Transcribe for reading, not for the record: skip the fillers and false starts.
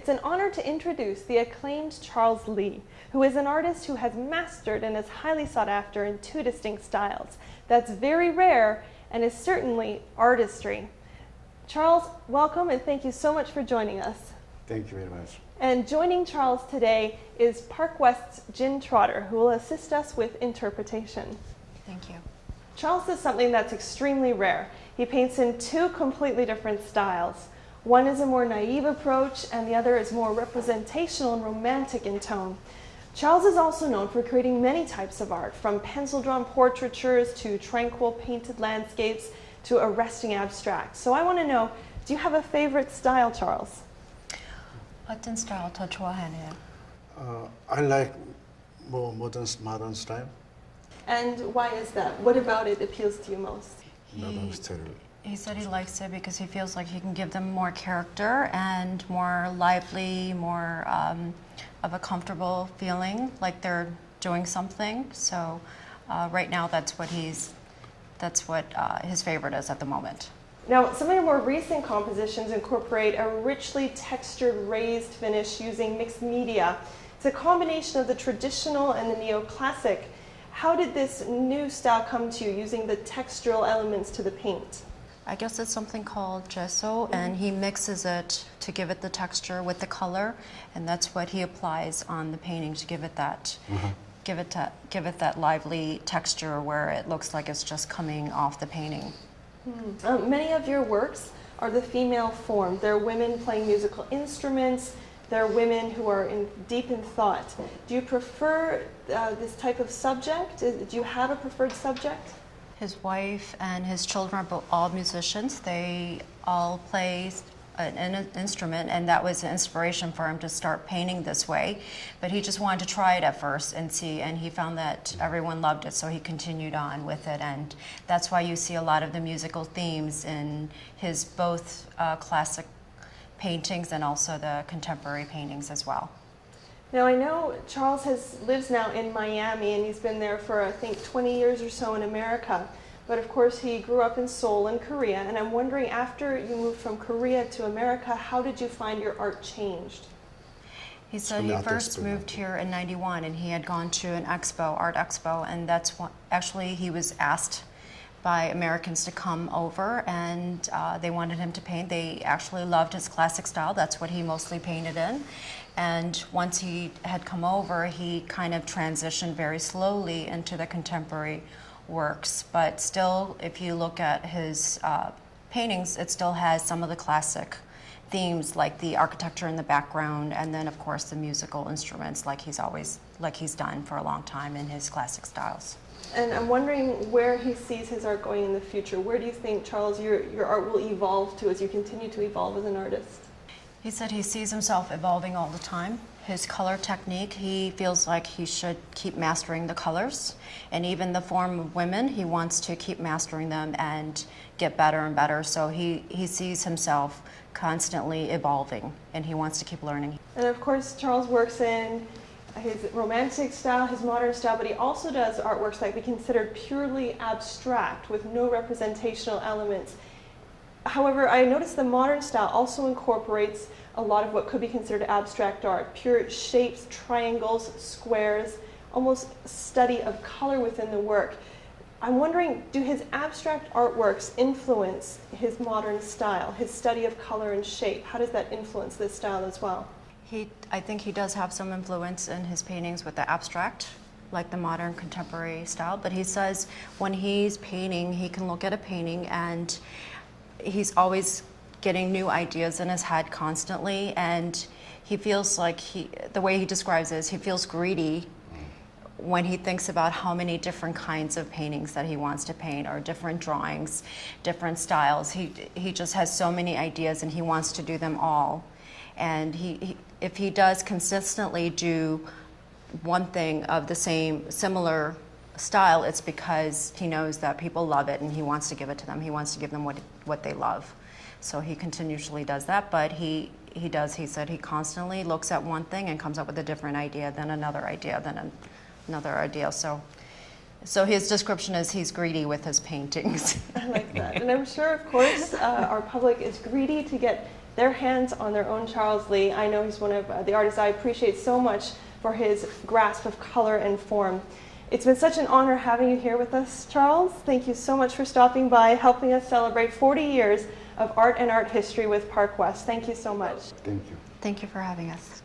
it's an honor to introduce the acclaimed Charles Lee, who is an artist who has mastered and is highly sought after in two distinct styles. That's very rare and is certainly artistry. Charles, welcome and thank you so much for joining us. Thank you very much. And joining Charles today is Park West's Jen Trotter, who will assist us with interpretation. Thank you. Charles does something that's extremely rare. He paints in two completely different styles. One is a more naive approach, and the other is more representational and romantic in tone. Charles is also known for creating many types of art, from pencil-drawn portraitures to tranquil painted landscapes to arresting abstracts. So I want to know, do you have a favorite style, Charles? 어떤 스타일 더 좋아하세요? I like more modern style. And why is that? What about it appeals to you most? Modern style. He said he likes it because he feels like he can give them more character and more lively, more of a comfortable feeling, like they're doing something. So right now, that's what his favorite is at the moment. Now, some of your more recent compositions incorporate a richly textured raised finish using mixed media. It's a combination of the traditional and the neoclassic. How did this new style come to you, using the textural elements to the paint? I guess it's something called gesso, and he mixes it to give it the texture with the color, and that's what he applies on the painting to give it that, give it that lively texture where it looks like it's just coming off the painting. Many of your works are the female form. They're women playing musical instruments. They're women who are deep in thought. Do you prefer this type of subject? Do you have a preferred subject? His wife and his children are all musicians. They all play an instrument, and that was an inspiration for him to start painting this way. But he just wanted to try it at first and see, and he found that everyone loved it, so he continued on with it. And that's why you see a lot of the musical themes in his both classic paintings and also the contemporary paintings as well. Now, I know Charles lives now in Miami, and he's been there for, I think, 20 years or so in America. But of course, he grew up in Seoul in Korea, and I'm wondering, after you moved from Korea to America, how did you find your art changed? He said he first moved here in '91, and he had gone to an expo, art expo, and that's what, actually he was asked by Americans to come over, and they wanted him to paint. They actually loved his classic style. That's what he mostly painted in. And once he had come over, he kind of transitioned very slowly into the contemporary works. But still, if you look at his paintings, it still has some of the classic themes, like the architecture in the background, and then of course the musical instruments, like he's done for a long time in his classic styles. And I'm wondering where he sees his art going in the future. Where do you think, Charles, your art will evolve to as you continue to evolve as an artist? He said he sees himself evolving all the time. His color technique, he feels like he should keep mastering the colors. And even the form of women, he wants to keep mastering them and get better and better. So he sees himself constantly evolving, and he wants to keep learning. And of course, Charles works in his romantic style, his modern style, but he also does artworks that we consider purely abstract with no representational elements. However, I noticed the modern style also incorporates a lot of what could be considered abstract art, pure shapes, triangles, squares, almost study of color within the work. I'm wondering, do his abstract artworks influence his modern style, his study of color and shape? How does that influence this style as well? I think he does have some influence in his paintings with the abstract, like the modern contemporary style, but he says when he's painting, he can look at a painting and he's always getting new ideas in his head constantly, and he feels like the way he describes it is he feels greedy when he thinks about how many different kinds of paintings that he wants to paint, or different drawings, different styles. He just has so many ideas and he wants to do them all. And if he does consistently do one thing of the similar style, it's because he knows that people love it and he wants to give it to them. He wants to give them what they love. So he continually does that, but he said he constantly looks at one thing and comes up with a different idea, then another idea, then another idea. So his description is he's greedy with his paintings. I like that. And I'm sure, of course, our public is greedy to get their hands on their own Charles Lee. I know he's one of the artists I appreciate so much for his grasp of color and form. It's been such an honor having you here with us, Charles. Thank you so much for stopping by, helping us celebrate 40 years of art and art history with Park West. Thank you so much. Thank you. Thank you for having us.